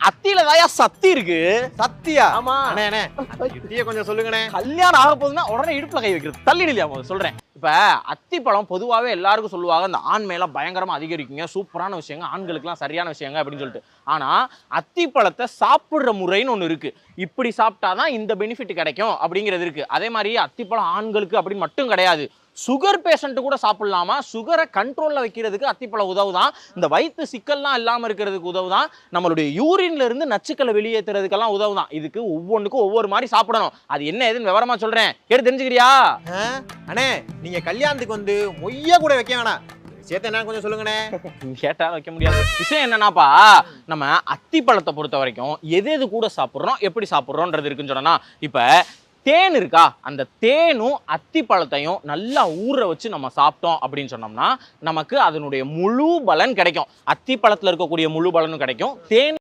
அத்தியில தாயா சத்தி இருக்கு. சத்தியா? ஆமா. அண்ணே யுத்திய கொஞ்சம் சொல்லுங்கண்ணே. கல்யாணம் ஆக போகுதுன்னா உடனே இடுப்புல கை வைக்கிறது. தள்ளிடலையா போது சொல்றேன். இப்ப அத்திப்பழம் பொதுவாகவே எல்லாருக்கும் சொல்லுவாங்க இந்த ஆண்மையெல்லாம் பயங்கரமா அதிகரிக்குங்க, சூப்பரான விஷயங்க, ஆண்களுக்குலாம் சரியான விஷயங்க அப்படின்னு சொல்லிட்டு. ஆனா அத்திப்பழத்தை சாப்பிடுற முறைன்னு ஒண்ணு இருக்கு. இப்படி சாப்பிட்டாதான் இந்த பெனிஃபிட் கிடைக்கும் அப்படிங்கிறது இருக்கு. அதே மாதிரி அத்திப்பழம் ஆண்களுக்கு அப்படின்னு மட்டும் கிடையாது. சுகர் பேஷண்ட் கூட சாப்பிடலாமா? சுகரை கண்ட்ரோல்ல வைக்கிறதுக்கு அத்திப்பழம் உதவுதான். இந்த வயிற்று சிக்கல்லாம் இல்லாம இருக்கிறதுக்கு உதவுதான். நம்மளுடைய யூரின்ல இருந்து நச்சுக்களை வெளியேற்றுறதுக்கெல்லாம் உதவுதான். இதுக்கு ஒவ்வொன்றுக்கும் ஒவ்வொரு மாதிரி சாப்பிடணும். அது என்ன ஏதுன்னு விவரமா சொல்றேன், கேட்டு தெரிஞ்சுக்கிறியா? அண்ணே நீங்க கல்யாணத்துக்கு வந்து மொய்யா கூட வைக்க வேணாம், விஷயத்த என்ன கொஞ்சம் சொல்லுங்கண்ணே. கேட்டா வைக்க முடியாது. விஷயம் என்னன்னாப்பா, நம்ம அத்திப்பழத்தை பொறுத்த வரைக்கும் எது கூட சாப்பிட்றோம், எப்படி சாப்பிட்றோன்றது இருக்குன்னு சொன்னா, இப்ப தேன் இருக்கா, அந்த தேனும் அத்திப்பழத்தையும் நல்லா ஊற வச்சு நம்ம சாப்பிட்டோம் அப்படின்னு சொன்னோம்னா நமக்கு அதனுடைய முழு பலன் கிடைக்கும். அத்திப்பழத்துல இருக்கக்கூடிய முழு பலனும் கிடைக்கும், தேன்